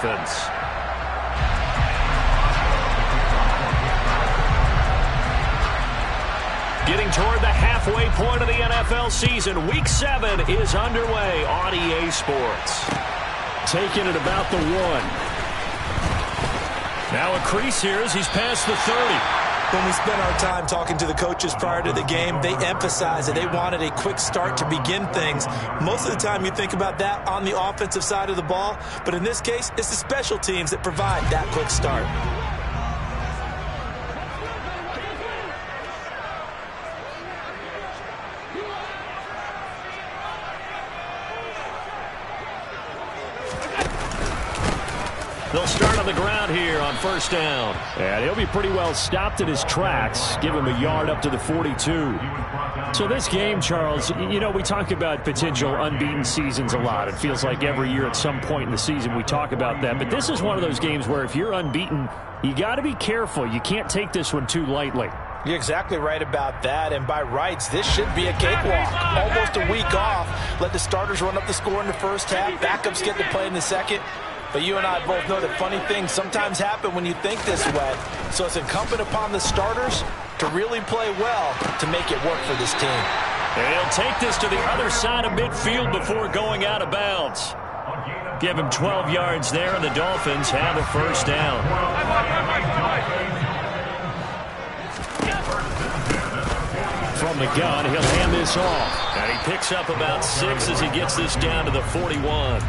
Dolphins. Getting toward the halfway point of the NFL season. Week 7 is underway on EA Sports. Taking it about the 1. Now a crease here as he's past the 30. When we spent our time talking to the coaches prior to the game, they emphasized that they wanted a quick start to begin things. Most of the time you think about that on the offensive side of the ball, but in this case, it's the special teams that provide that quick start. They'll start on the ground here on first down. And he'll be pretty well stopped in his tracks. Give him a yard up to the 42. So this game, Charles, you know, we talk about potential unbeaten seasons a lot. It feels like every year at some point in the season we talk about that. But this is one of those games where if you're unbeaten, you got to be careful. You can't take this one too lightly. You're exactly right about that, and by rights, this should be a cakewalk. Almost a week off. Let the starters run up the score in the first half. Backups get to play in the second. But you and I both know that funny things sometimes happen when you think this way. So it's incumbent upon the starters to really play well to make it work for this team. And he'll take this to the other side of midfield before going out of bounds. Give him 12 yards there, and the Dolphins have a first down. From the gun, he'll hand this off. And he picks up about 6 as he gets this down to the 41.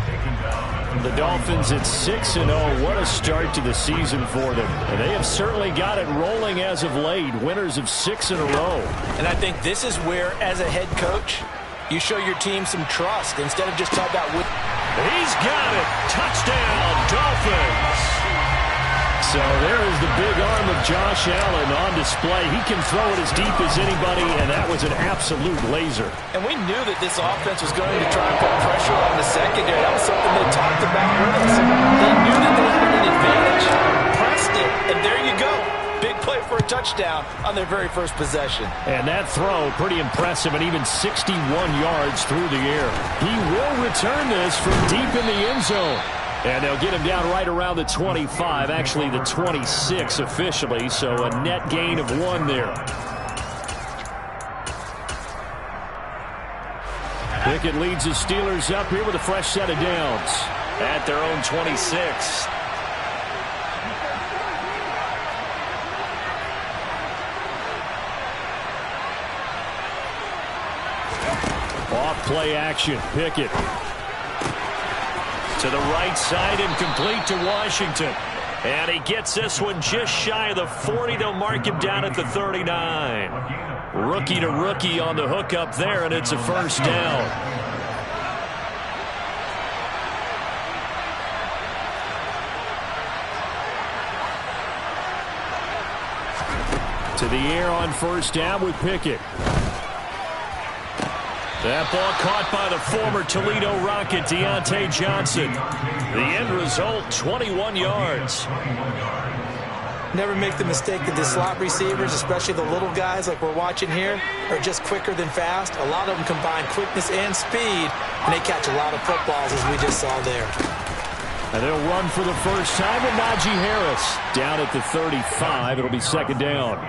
The Dolphins at 6-0. What a start to the season for them. And they have certainly got it rolling as of late. Winners of 6 in a row. And I think this is where, as a head coach, you show your team some trust instead of just talking about He's got it. Touchdown, Dolphins. So there is the big arm of Josh Allen on display. He can throw it as deep as anybody, and that was an absolute laser. And we knew that this offense was going to try and put pressure on the secondary. That was something they talked about with us. They knew that they had an advantage, pressed it, and there you go. Big play for a touchdown on their very first possession. And that throw, pretty impressive, and even 61 yards through the air. He will return this from deep in the end zone. And they'll get him down right around the 25, actually the 26 officially, so a net gain of 1 there. Pickett leads the Steelers up here with a fresh set of downs at their own 26. Off play action, Pickett. To the right side and complete to Washington. And he gets this one just shy of the 40. They'll mark him down at the 39. Rookie to rookie on the hookup there, and it's a first down. To the air on first down with Pickett. That ball caught by the former Toledo Rocket, Deontay Johnson. The end result, 21 yards. Never make the mistake that the slot receivers, especially the little guys like we're watching here, are just quicker than fast. A lot of them combine quickness and speed, and they catch a lot of footballs, as we just saw there. And they'll run for the first time with Najee Harris. Down at the 35, it'll be second down.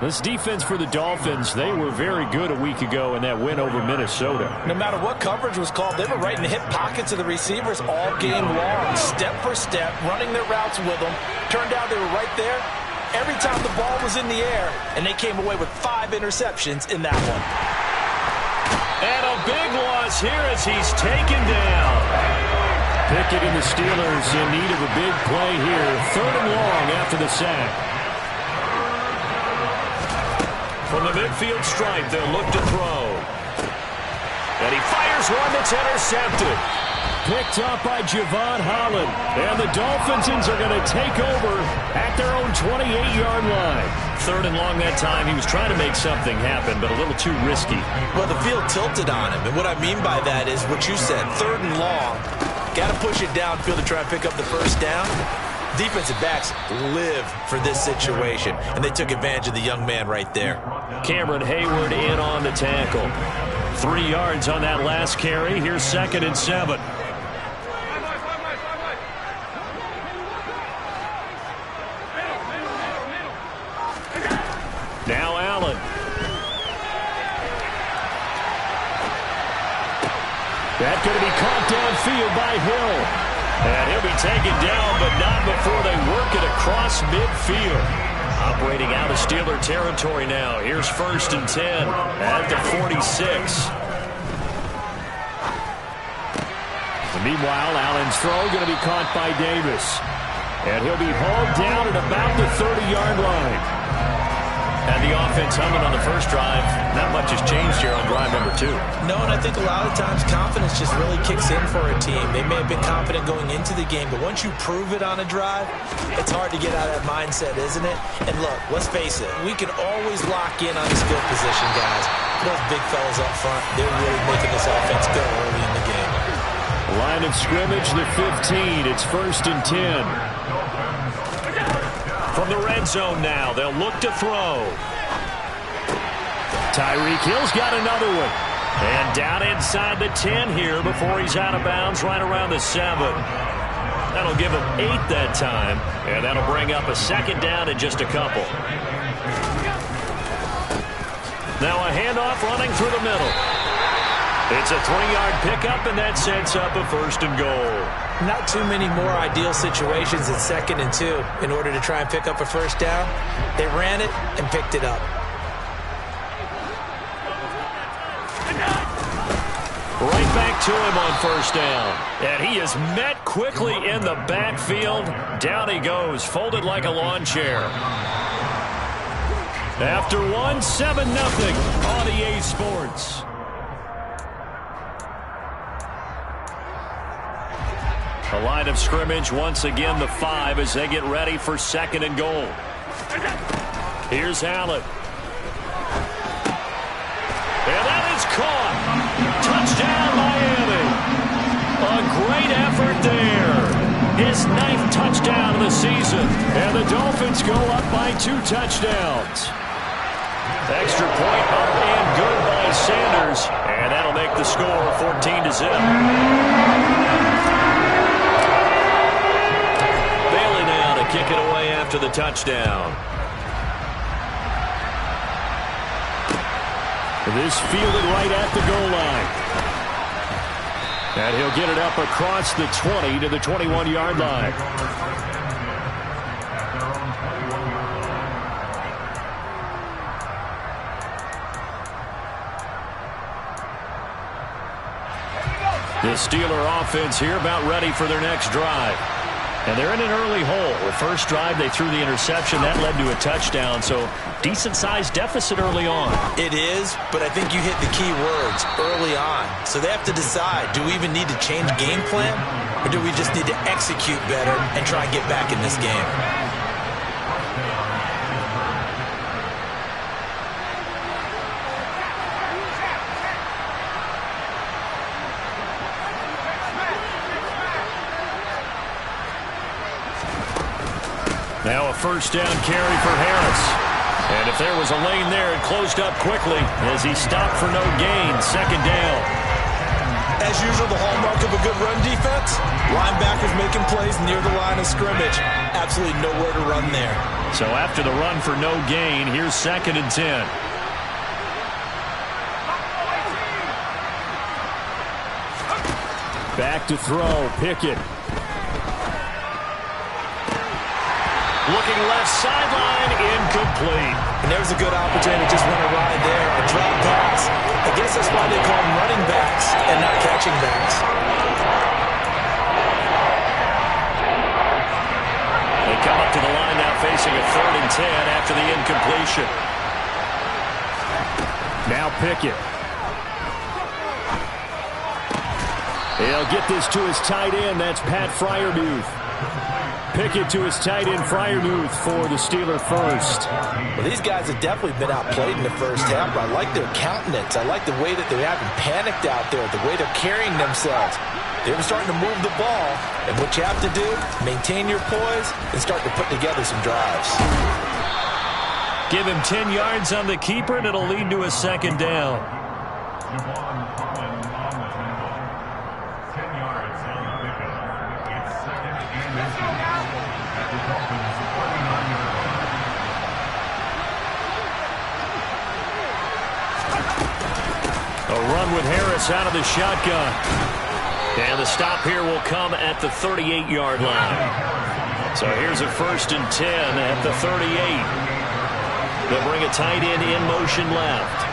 This defense for the Dolphins, they were very good a week ago in that win over Minnesota. No matter what coverage was called, they were right in the hip pockets of the receivers all game long. Step for step, running their routes with them. Turned out they were right there every time the ball was in the air, and they came away with 5 interceptions in that one. And a big loss here as he's taken down. Pickett and the Steelers in need of a big play here. 3rd and long after the sack. From the midfield stripe, they'll look to throw. And he fires one that's intercepted. Picked up by Javon Holland. And the Dolphins are going to take over at their own 28-yard line. 3rd and long that time. He was trying to make something happen, but a little too risky. Well, the field tilted on him. And what I mean by that is what you said. 3rd and long. Got to push it downfield to try and pick up the first down. Defensive backs live for this situation, and they took advantage of the young man right there. Cameron Hayward in on the tackle. 3 yards on that last carry. Here's 2nd and 7. field by Hill. And he'll be taken down, but not before they work it across midfield. Operating out of Steeler territory now. Here's 1st and 10 at the 46. Meanwhile, Allen's throw going to be caught by Davis. And he'll be hauled down at about the 30-yard line. And the offense humming on the first drive. Not much has changed here on drive number 2. No, and I think a lot of times confidence just really kicks in for a team. They may have been confident going into the game, but once you prove it on a drive, it's hard to get out of that mindset, isn't it? And look, let's face it, we can always lock in on the skill position, guys. Those big fellas up front, they're really making this offense go early in the game. Line of scrimmage, the 15. It's 1st and 10. From the red zone now, they'll look to throw. Tyreek Hill's got another one. And down inside the 10 here before he's out of bounds right around the 7. That'll give him 8 that time. And that'll bring up a 2nd down in just a couple. Now a handoff running through the middle. It's a 3-yard pickup, and that sets up a 1st and goal. Not too many more ideal situations in 2nd and 2 in order to try and pick up a 1st down. They ran it and picked it up. Right back to him on 1st down. And he is met quickly in the backfield. Down he goes, folded like a lawn chair. After 1, 7-0 on EA Sports. The line of scrimmage, once again, the 5 as they get ready for 2nd and goal. Here's Allen. And that is caught. Touchdown, Miami. A great effort there. His 9th touchdown of the season. And the Dolphins go up by 2 touchdowns. Extra point up and good by Sanders. And that'll make the score 14-0. Kick it away after the touchdown. This fielded right at the goal line. And he'll get it up across the 20 to the 21-yard line. The Steeler offense here about ready for their next drive. And they're in an early hole. The first drive, they threw the interception. That led to a touchdown. So decent-sized deficit early on. It is, but I think you hit the key words early on. So they have to decide, do we even need to change game plan? Or do we just need to execute better and try and get back in this game? Now a 1st down carry for Harris. And if there was a lane there, it closed up quickly as he stopped for no gain. 2nd down. As usual, the hallmark of a good run defense, linebackers making plays near the line of scrimmage. Absolutely nowhere to run there. So after the run for no gain, here's 2nd and 10. Back to throw, Pickett. Looking left sideline, incomplete. And there's a good opportunity, just went a ride there, a drop pass. I guess that's why they call them running backs and not catching backs. They come up to the line now facing a 3rd and 10 after the incompletion. Now Pickett. He'll get this to his tight end. That's Pat Freiermuth. Pickett to his tight end, Freiermuth, for the Steeler first. Well, these guys have definitely been outplayed in the first half, but I like their countenance. I like the way that they haven't panicked out there, the way they're carrying themselves. They're starting to move the ball, and what you have to do, maintain your poise and start to put together some drives. Give him 10 yards on the keeper, and it'll lead to a 2nd down. A run with Harris out of the shotgun. And the stop here will come at the 38-yard line. So here's a 1st and 10 at the 38. They'll bring a tight end in motion left.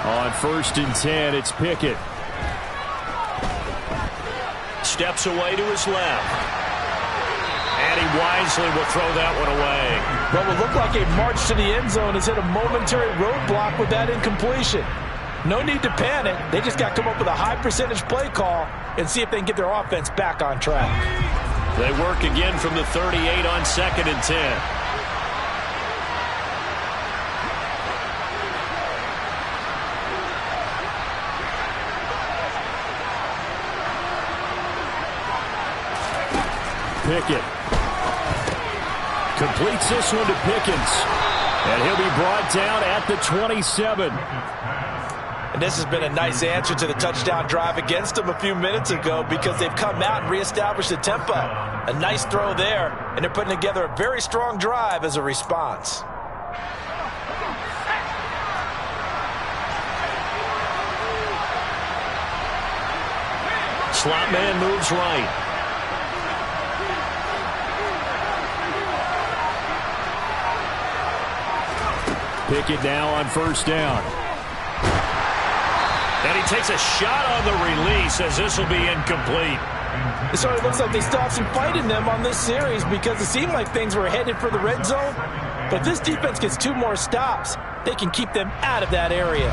On 1st and 10, it's Pickett. Steps away to his left. And he wisely will throw that one away. What will look like a march to the end zone has hit a momentary roadblock with that incompletion. No need to panic. They just got to come up with a high percentage play call and see if they can get their offense back on track. They work again from the 38 on 2nd and 10. Pickett completes this one to Pickens, and he'll be brought down at the 27. And this has been a nice answer to the touchdown drive against them a few minutes ago because they've come out and reestablished the tempo. A nice throw there, and they're putting together a very strong drive as a response. Slot man moves right. Pickett now on 1st down. And he takes a shot on the release as this will be incomplete. It sort of looks like they stopped some fight in them on this series because it seemed like things were headed for the red zone. But if this defense gets 2 more stops, they can keep them out of that area.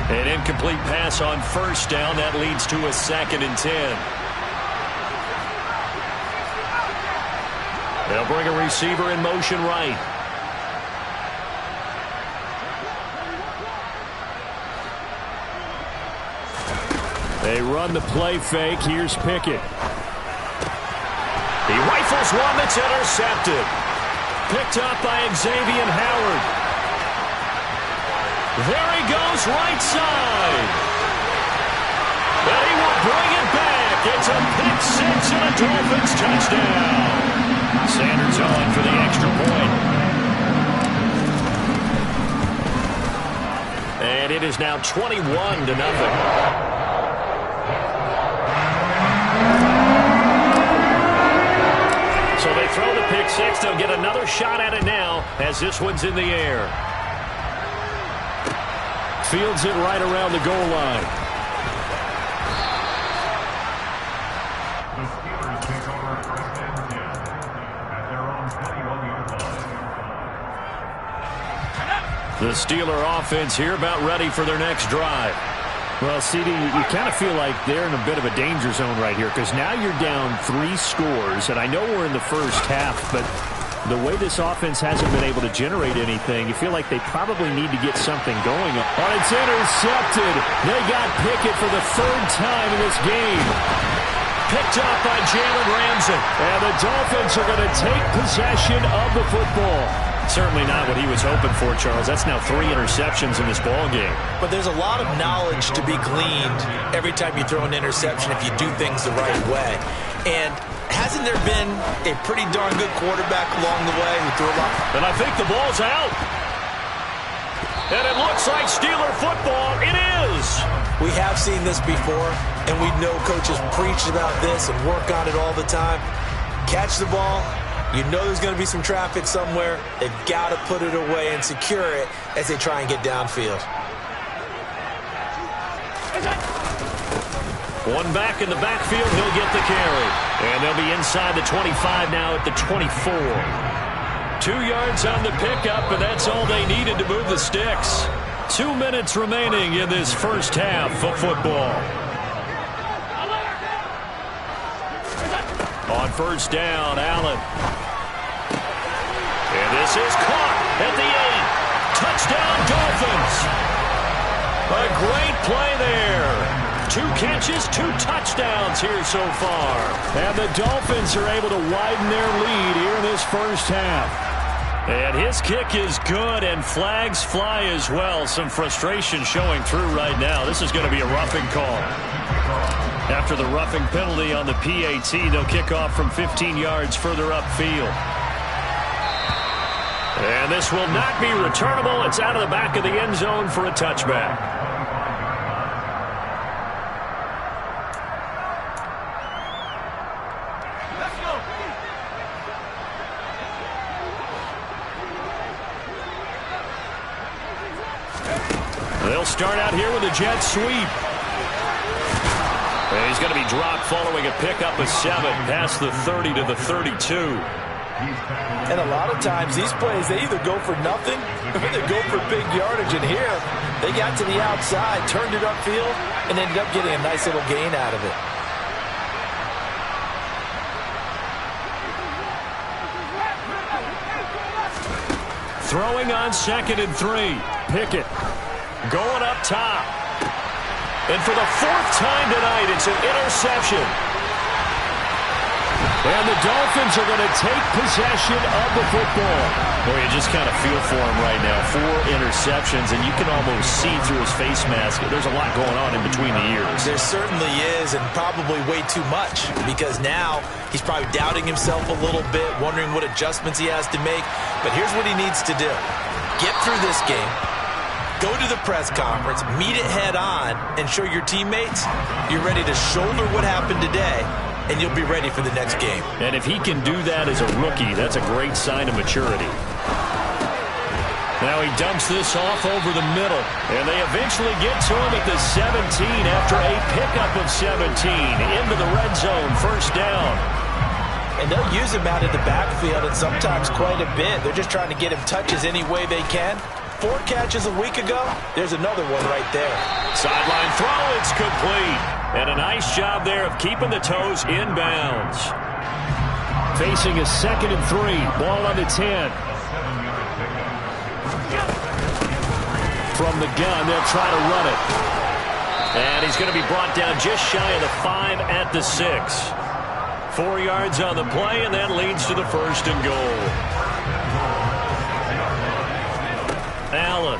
An incomplete pass on 1st down. That leads to a 2nd and 10. They'll bring a receiver in motion right. They run the play fake. Here's Pickett. He rifles one that's intercepted. Picked up by Xavier Howard. There he goes, right side. And he will bring it back. It's a pick 6 and a Dolphins touchdown. Sanders on for the extra point. And it is now 21-0. So they throw the pick 6. They'll get another shot at it now as this one's in the air. Fields it right around the goal line. The Steelers take over 1st and 10 at their own 21-yard line. The Steeler offense here about ready for their next drive. Well, CD, you kind of feel like they're in a bit of a danger zone right here because now you're down 3 scores, and I know we're in the first half, but the way this offense hasn't been able to generate anything, you feel like they probably need to get something going. Oh, it's intercepted. They got Pickett for the 3rd time in this game. Picked up by Jalen Ramsey. And the Dolphins are going to take possession of the football. Certainly not what he was hoping for, Charles. That's now 3 interceptions in this ball game. But there's a lot of knowledge to be gleaned every time you throw an interception if you do things the right way. And hasn't there been a pretty darn good quarterback along the way who threw a lot? And I think the ball's out. And it looks like Steeler football. It is. We have seen this before, and we know coaches preach about this and work on it all the time. Catch the ball. You know there's going to be some traffic somewhere. They've got to put it away and secure it as they try and get downfield. One back in the backfield, he'll get the carry. And they'll be inside the 25 now at the 24. 2 yards on the pickup, and that's all they needed to move the sticks. 2 minutes remaining in this first half of football. On 1st down, Allen. And this is caught at the 8. Touchdown, Dolphins. A great play there. 2 catches, 2 touchdowns here so far. And the Dolphins are able to widen their lead here in this first half. And his kick is good, and flags fly as well. Some frustration showing through right now. This is going to be a roughing call. After the roughing penalty on the PAT, they'll kick off from 15 yards further upfield. And this will not be returnable. It's out of the back of the end zone for a touchback. start out here with a jet sweep. And he's going to be dropped following a pickup of 7 past the 30 to the 32. And a lot of times these plays, they either go for nothing or they go for big yardage. And here, they got to the outside, turned it upfield, and ended up getting a nice little gain out of it. Throwing on 2nd and 3. Pickett going up top. And for the 4th time tonight, it's an interception. And the Dolphins are going to take possession of the football. Boy, you just kind of feel for him right now. 4 interceptions, and you can almost see through his face mask. There's a lot going on in between the ears. There certainly is, and probably way too much, because now he's probably doubting himself a little bit, wondering what adjustments he has to make. But here's what he needs to do. Get through this game. Go to the press conference, meet it head on, and show your teammates you're ready to shoulder what happened today, and you'll be ready for the next game. And if he can do that as a rookie, that's a great sign of maturity. Now he dumps this off over the middle, and they eventually get to him at the 17 after a pickup of 17 into the red zone, 1st down. And they'll use him out of the backfield, and sometimes quite a bit. They're just trying to get him touches any way they can. 4 catches a week ago, there's another one right there. Sideline throw, it's complete. And a nice job there of keeping the toes inbounds. Facing a 2nd and 3, ball on the 10. From the gun, they'll try to run it. And he's going to be brought down just shy of the 5 at the 6. 4 yards on the play, and that leads to the 1st and goal. Allen.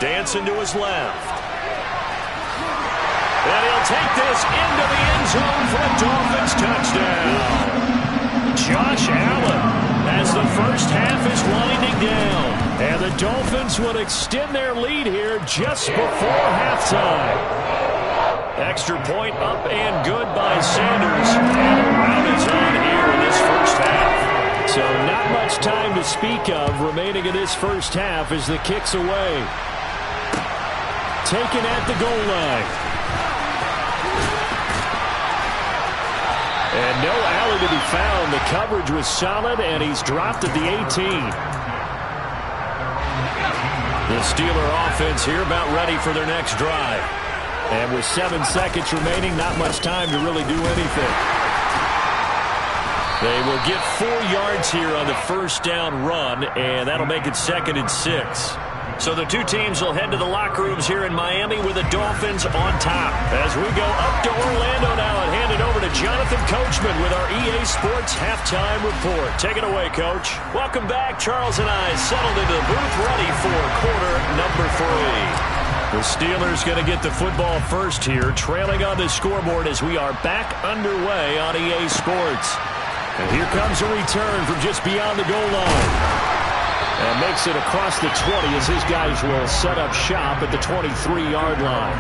Dancing to his left. And he'll take this into the end zone for a Dolphins touchdown. Josh Allen, as the first half is winding down. And the Dolphins would extend their lead here just before halftime. Extra point up and good by Sanders. And a round is on here in this first half. So not much time to speak of remaining in this first half as the kick's away. Taken at the goal line. And no alley to be found. The coverage was solid, and he's dropped at the 18. The Steeler offense here about ready for their next drive. And with 7 seconds remaining, not much time to really do anything. They will get 4 yards here on the 1st down run, and that'll make it 2nd and 6. So the 2 teams will head to the locker rooms here in Miami with the Dolphins on top. As we go up to Orlando now and hand it over to Jonathan Coachman with our EA Sports Halftime Report. Take it away, Coach. Welcome back. Charles and I settled into the booth ready for quarter number 3. The Steelers going to get the football first here, trailing on the scoreboard as we are back underway on EA Sports. And here comes a return from just beyond the goal line. And makes it across the 20 as his guys will set up shop at the 23-yard line.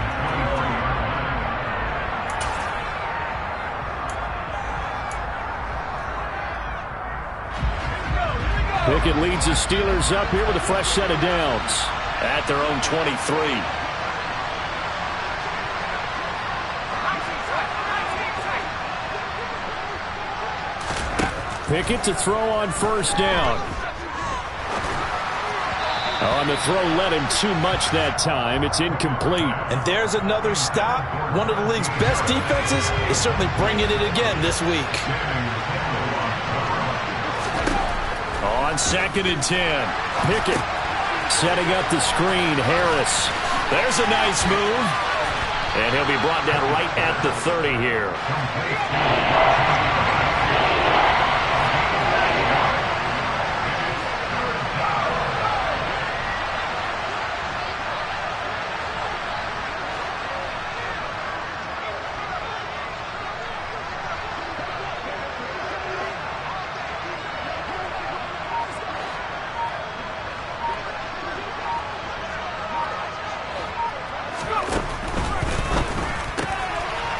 Pickett leads the Steelers up here with a fresh set of downs at their own 23. Pickett to throw on 1st down. On the throw, led him too much that time. It's incomplete. And there's another stop. One of the league's best defenses is certainly bringing it again this week. On 2nd and 10, Pickett setting up the screen. Harris. There's a nice move. And he'll be brought down right at the 30 here.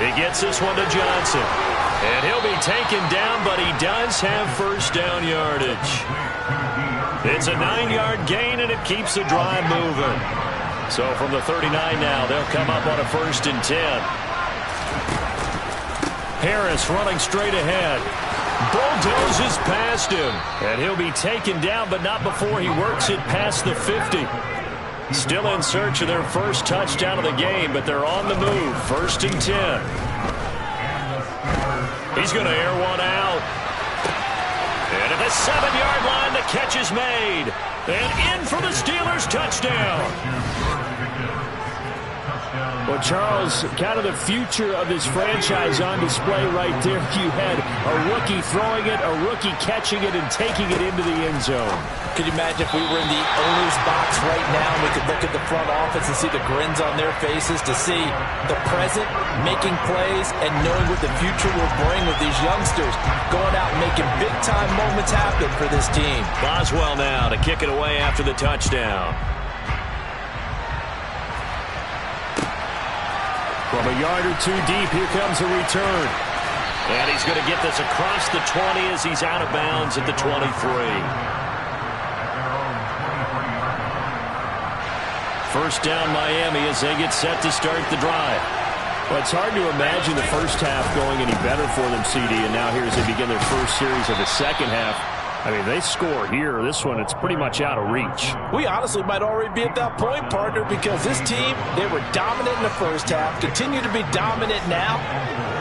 He gets this one to Johnson. And he'll be taken down, but he does have 1st down yardage. It's a 9-yard gain, and it keeps the drive moving. So from the 39 now, they'll come up on a 1st and 10. Harris running straight ahead. Bulldozes past him. And he'll be taken down, but not before he works it past the 50. Still in search of their first touchdown of the game, but they're on the move. 1st and 10. He's going to air one out. And at the 7-yard line, the catch is made. And in for the Steelers' touchdown. Well, Charles, kind of the future of this franchise on display right there. You had a rookie throwing it, a rookie catching it, and taking it into the end zone. Could you imagine if we were in the owner's box right now and we could look at the front office and see the grins on their faces, to see the present making plays and knowing what the future will bring with these youngsters going out and making big-time moments happen for this team. Boswell now to kick it away after the touchdown. From a yard or two deep, here comes a return. And he's going to get this across the 20 as he's out of bounds at the 23. First down Miami as they get set to start the drive. Well, it's hard to imagine the first half going any better for them, CD, and now here as they begin their first series of the second half. I mean, they score here. This one, it's pretty much out of reach. We honestly might already be at that point, partner, because this team, they were dominant in the first half, continue to be dominant now,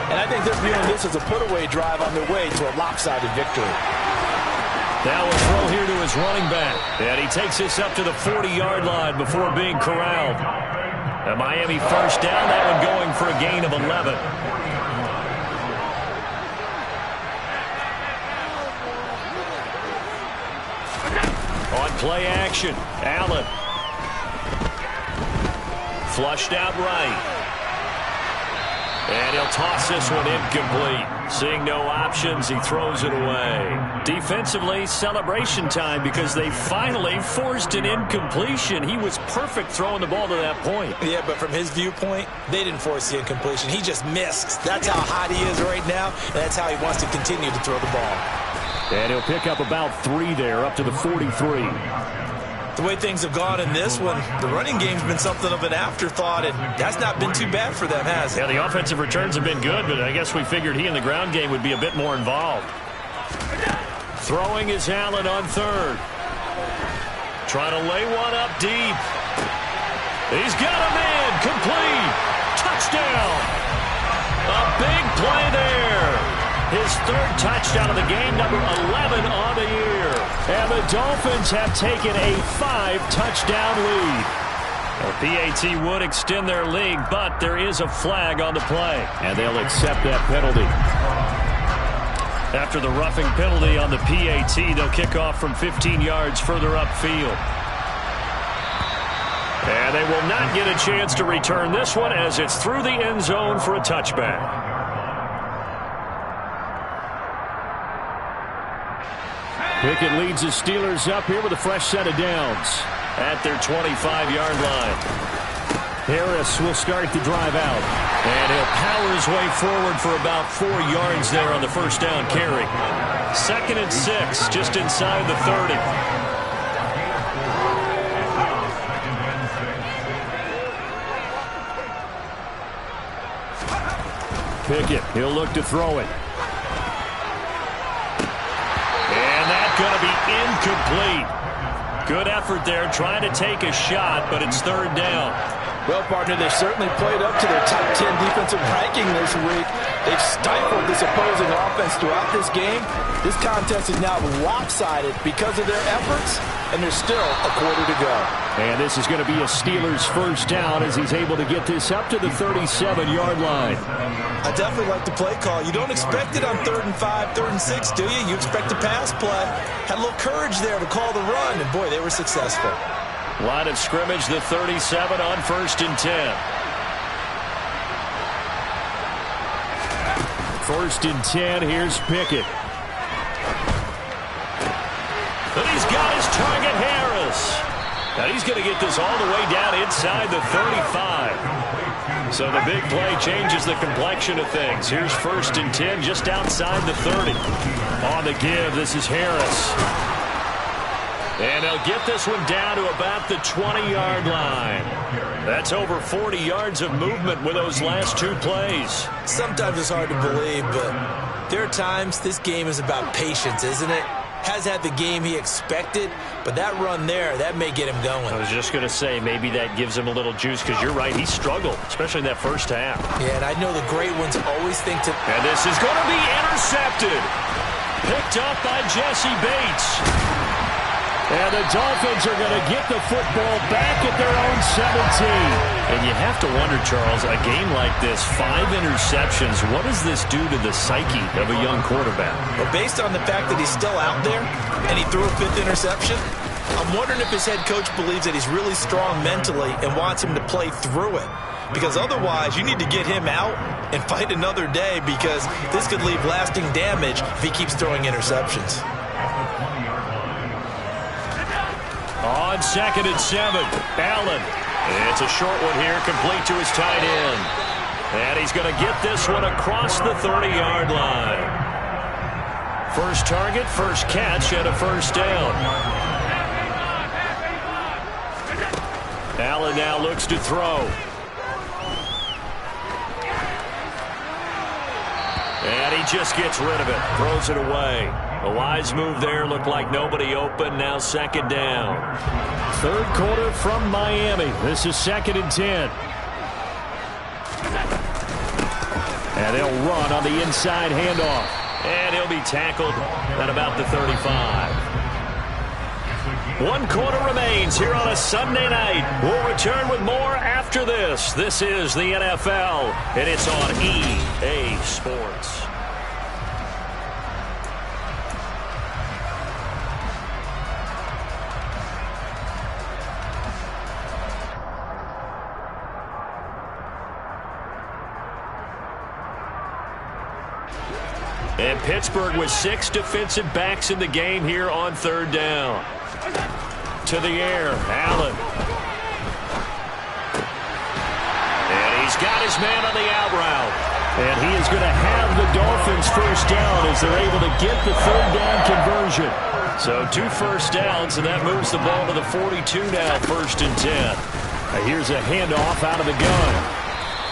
and I think they're viewing this as a put-away drive on their way to a lopsided victory. Now a throw here to his running back, and he takes this up to the 40-yard line before being corralled. A Miami first down, that one going for a gain of 11. On play action, Allen. Flushed out right. And he'll toss this one incomplete. Seeing no options, he throws it away. Defensively, celebration time because they finally forced an incompletion. He was perfect throwing the ball to that point. Yeah, but from his viewpoint, they didn't force the incompletion. He just missed. That's how hot he is right now, and that's how he wants to continue to throw the ball. And he'll pick up about 3 there, up to the 43. The way things have gone in this one, the running game's been something of an afterthought, and that's not been too bad for them, has it? Yeah, the offensive returns have been good, but I guess we figured he in the ground game would be a bit more involved. Throwing is Allen on 3rd. Trying to lay one up deep. He's got a man. Complete. Touchdown. A big play there. His 3rd touchdown of the game, number 11 on the year. And the Dolphins have taken a 5-touchdown lead. The PAT would extend their lead, but there is a flag on the play. And they'll accept that penalty. After the roughing penalty on the PAT, they'll kick off from 15 yards further upfield. And they will not get a chance to return this one as it's through the end zone for a touchback. Pickett leads the Steelers up here with a fresh set of downs at their 25-yard line. Harris will start the drive out. And he'll power his way forward for about 4 yards there on the first down carry. 2nd and 6, just inside the 30. Pickett, he'll look to throw it. Going to be incomplete. Good effort there, trying to take a shot, but it's 3rd down. Well, partner, they've certainly played up to their top 10 defensive ranking this week. They've stifled this opposing offense throughout this game. This contest is now lopsided because of their efforts, and there's still a quarter to go. And this is going to be a Steelers first down as he's able to get this up to the 37-yard line. I definitely like the play call. You don't expect it on 3rd and 5, 3rd and 6, do you? You expect a pass play. Had a little courage there to call the run, and boy, they were successful. Line of scrimmage, the 37 on 1st and 10. 1st and 10, here's Pickett. And he's got his target, Harris. Now he's going to get this all the way down inside the 35. So the big play changes the complexion of things. Here's 1st and 10 just outside the 30. On the give, this is Harris. And they'll get this one down to about the 20-yard line. That's over 40 yards of movement with those last two plays. Sometimes it's hard to believe, but there are times this game is about patience, isn't it? Has had the game he expected, but that run there, that may get him going. I was just going to say, maybe that gives him a little juice, because you're right, he struggled, especially in that first half. Yeah, and I know the great ones always think to... And this is going to be intercepted. Picked up by Jesse Bates. And the Dolphins are going to get the football back at their own 17. And you have to wonder, Charles, a game like this, 5 interceptions, what does this do to the psyche of a young quarterback? Well, based on the fact that he's still out there and he threw a 5th interception, I'm wondering if his head coach believes that he's really strong mentally and wants him to play through it. Because otherwise, you need to get him out and fight another day, because this could leave lasting damage if he keeps throwing interceptions. On 2nd and 7, Allen. It's a short one here, complete to his tight end. And he's going to get this one across the 30-yard line. First target, first catch, and a first down. Allen now looks to throw. And he just gets rid of it, throws it away. A wise move there, looked like nobody open, now 2nd down. 3rd quarter from Miami. This is 2nd and 10. And they'll run on the inside handoff. And he'll be tackled at about the 35. 1 quarter remains here on a Sunday night. We'll return with more after this. This is the NFL, and it's on EA Sports. And Pittsburgh with 6 defensive backs in the game here on 3rd down. To the air, Allen. And he's got his man on the out route. And he is going to have the Dolphins first down as they're able to get the 3rd down conversion. So 2 first downs, and that moves the ball to the 42 now, 1st and 10. Now here's a handoff out of the gun.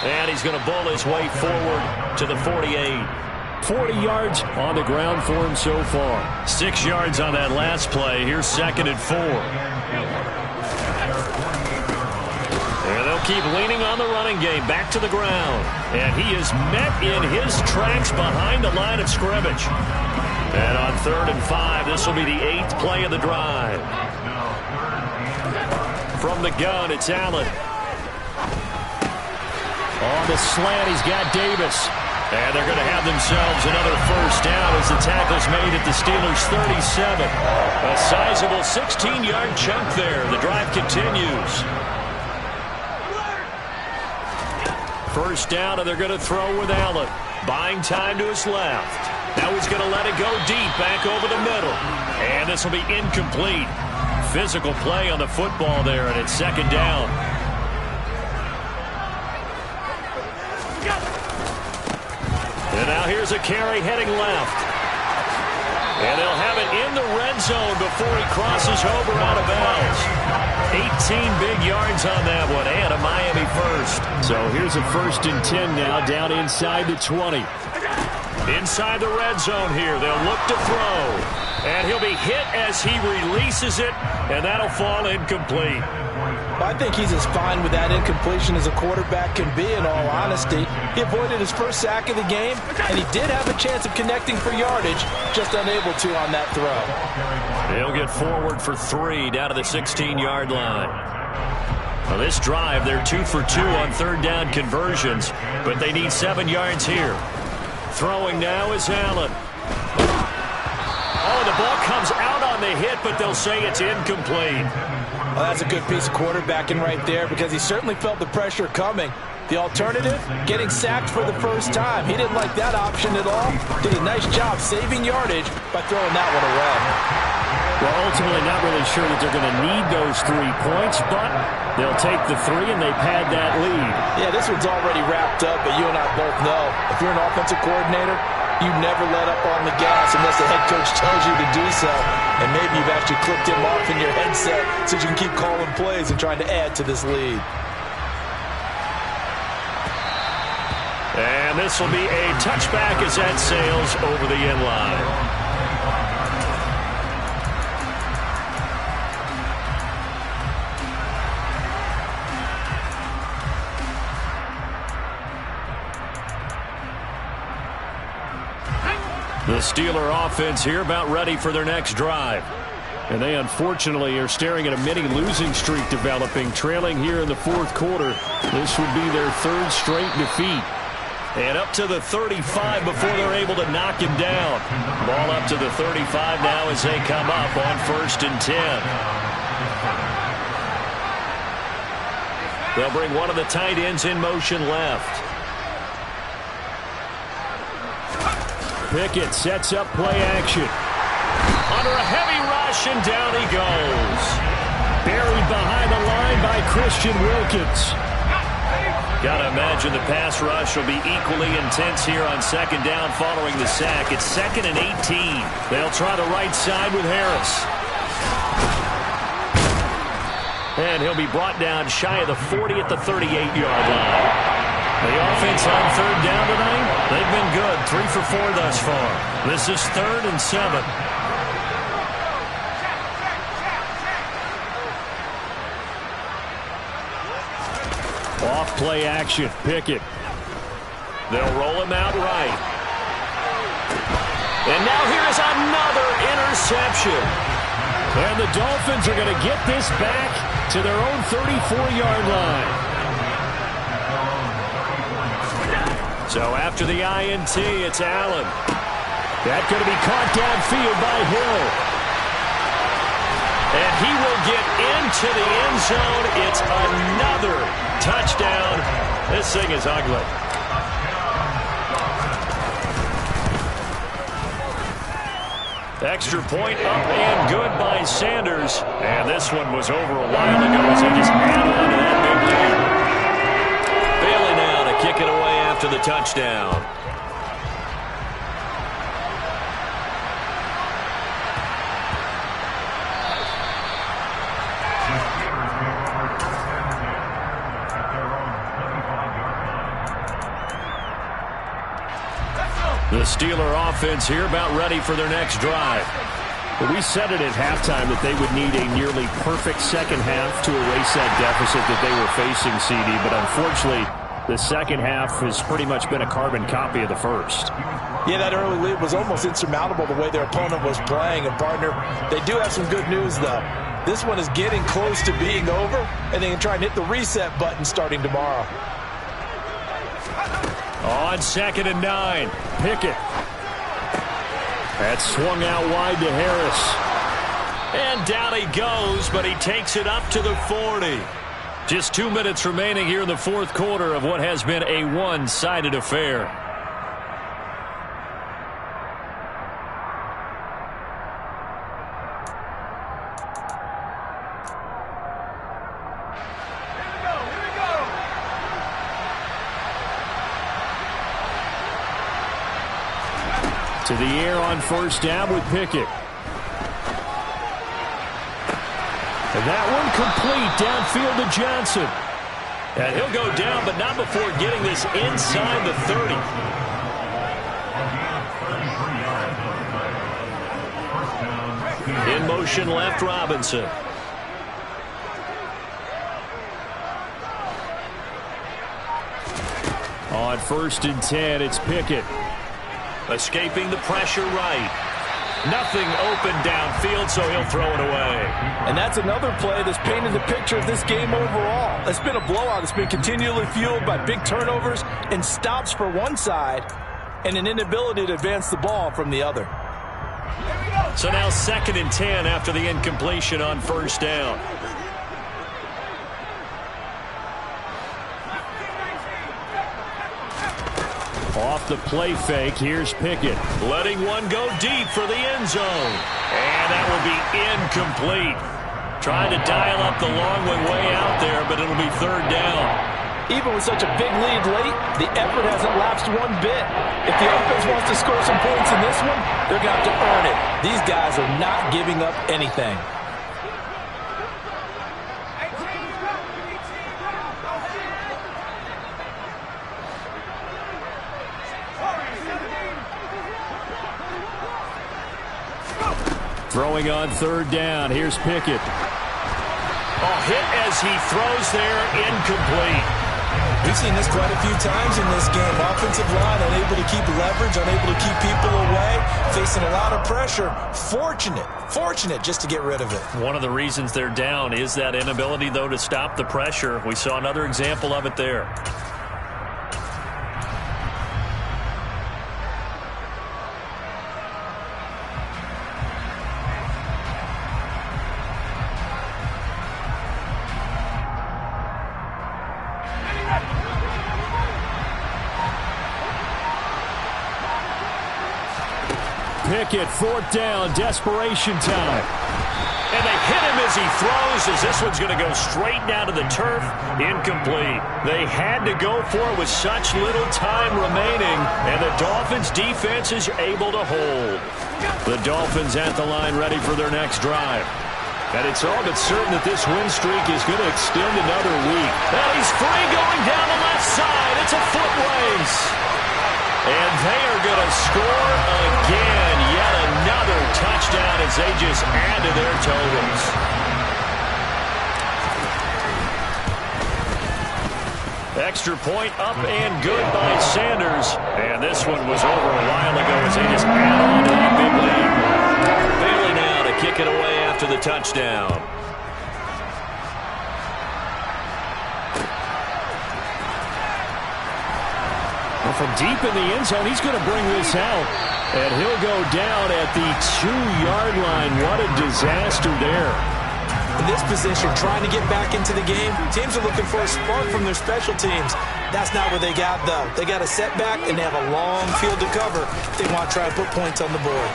And he's going to bull his way forward to the 48. 40 yards on the ground for him so far. 6 yards on that last play. Here's 2nd and 4. And they'll keep leaning on the running game. Back to the ground. And he is met in his tracks behind the line of scrimmage. And on 3rd and 5, this will be the 8th play of the drive. From the gun, it's Allen. On the slant, he's got Davis. And they're going to have themselves another first down as the tackle's made at the Steelers' 37. A sizable 16-yard chunk there. The drive continues. First down, and they're going to throw with Allen. Buying time to his left. Now he's going to let it go deep, back over the middle. And this will be incomplete. Physical play on the football there, and it's 2nd down. And now here's a carry heading left. And they'll have it in the red zone before he crosses over out of bounds. 18 big yards on that one, and a Miami first. So here's a 1st and 10 now, down inside the 20. Inside the red zone here, they'll look to throw. And he'll be hit as he releases it, and that'll fall incomplete. I think he's as fine with that incompletion as a quarterback can be, in all honesty. He avoided his first sack of the game, and he did have a chance of connecting for yardage, just unable to on that throw. They'll get forward for 3 down to the 16-yard line. Well, this drive, they're 2 for 2 on 3rd down conversions, but they need 7 yards here. Throwing now is Allen. Oh, the ball comes out on the hit, but they'll say it's incomplete. Well, that's a good piece of quarterbacking right there, because he certainly felt the pressure coming. The alternative, getting sacked for the first time. He didn't like that option at all. Did a nice job saving yardage by throwing that one away. Well, ultimately not really sure that they're going to need those 3 points, but they'll take the 3 and they pad that lead. Yeah, this one's already wrapped up, but you and I both know if you're an offensive coordinator, You never let up on the gas unless the head coach tells you to do so. And maybe you've actually clicked him off in your headset so you can keep calling plays and trying to add to this lead. And this will be a touchback as that sails over the end line. The Steeler offense here about ready for their next drive. And they unfortunately are staring at a mini losing streak developing, trailing here in the fourth quarter. This would be their third straight defeat. And up to the 35 before they're able to knock him down. Ball up to the 35 now as they come up on 1st and 10. They'll bring one of the tight ends in motion left. Pickett sets up play action. Under a heavy rush, and down he goes. Buried behind the line by Christian Wilkins. Got to imagine the pass rush will be equally intense here on 2nd down following the sack. It's 2nd and 18. They'll try the right side with Harris. And he'll be brought down shy of the 40 at the 38-yard line. The offense on 3rd down tonight, they've been good. 3 for 4 thus far. This is 3rd and 7. Off play action, Pickett. They'll roll him out right. And now here is another interception. And the Dolphins are going to get this back to their own 34-yard line. So after the INT, it's Allen. That's going to be caught downfield by Hill. And he will get into the end zone. It's another touchdown. This thing is ugly. Extra point up and good by Sanders. And this one was over a while ago as they just added on to that big lead. Bailey now to kick it away after the touchdown. The Steeler offense here about ready for their next drive. But we said it at halftime that they would need a nearly perfect second half to erase that deficit that they were facing, CD. But unfortunately, the second half has pretty much been a carbon copy of the first. Yeah, that early lead was almost insurmountable the way their opponent was playing. And, partner, they do have some good news, though. This one is getting close to being over, and they can try and hit the reset button starting tomorrow. On 2nd and 9, Pickett. That's swung out wide to Harris. And down he goes, but he takes it up to the 40. Just 2 minutes remaining here in the fourth quarter of what has been a one-sided affair. To the air on 1st down with Pickett. And that one complete downfield to Johnson. And he'll go down, but not before getting this inside the 30. In motion left, Robinson. On 1st and 10, it's Pickett. Escaping the pressure right. Nothing open downfield, so he'll throw it away. And that's another play that's painted the picture of this game overall. It's been a blowout. It's been continually fueled by big turnovers and stops for one side and an inability to advance the ball from the other. So now 2nd and 10 after the incompletion on 1st down. Off the play fake, here's Pickett. Letting one go deep for the end zone. And that will be incomplete. Trying to dial up the long one way out there, but it'll be 3rd down. Even with such a big lead late, The effort hasn't lapsed one bit. If the offense wants to score some points in this one, they're going to have to earn it. These guys are not giving up anything. Throwing on third down. Here's Pickett. Oh, hit as he throws there, incomplete. We've seen this quite a few times in this game. Offensive line unable to keep leverage, unable to keep people away, facing a lot of pressure. Fortunate just to get rid of it. One of the reasons they're down is that inability, though, to stop the pressure. We saw another example of it there. Pickett, fourth down, desperation time. And they hit him as he throws, as this one's going to go straight down to the turf. Incomplete. They had to go for it with such little time remaining, and the Dolphins' defense is able to hold. The Dolphins at the line ready for their next drive. And it's all but certain that this win streak is going to extend another week. And he's free going down the left side. It's a foot race. And they are going to score again. Yet another touchdown as they just add to their totals. Extra point up and good by Sanders. And this one was over a while ago as they just add on to that big lead. Bailey now to kick it away after the touchdown. From deep in the end zone, he's going to bring this out. And he'll go down at the 2-yard line. What a disaster there. In this position, trying to get back into the game, teams are looking for a spark from their special teams. That's not what they got, though. They got a setback, and they have a long field to cover if they want to try and put points on the board.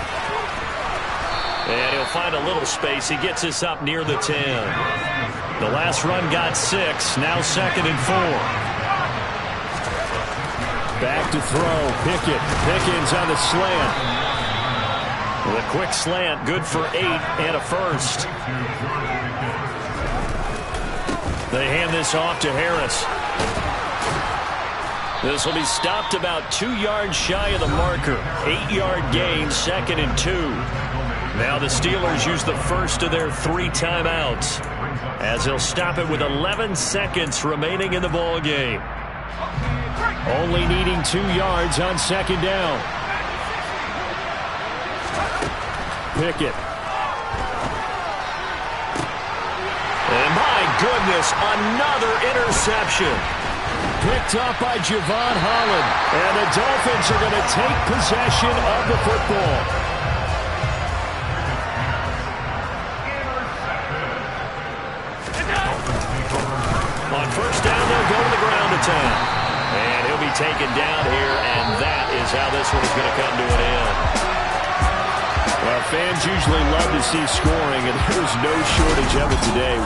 And he'll find a little space. He gets us up near the 10. The last run got 6. Now 2nd and 4. Back to throw. Pickett. Pickens on the slant. With a quick slant. Good for 8 and a first. They hand this off to Harris. This will be stopped about 2 yards shy of the marker. 8-yard gain, 2nd and 2. Now the Steelers use the first of their 3 timeouts as they'll stop it with 11 seconds remaining in the ball game. Only needing 2 yards on 2nd down. Pickett. And my goodness, another interception. Picked up by Javon Holland. And the Dolphins are going to take possession of the football. On first down, they'll go to the ground attack. And he'll be taken down here, and that is how this one is going to come to an end. Well, fans usually love to see scoring, and there's no shortage of it today.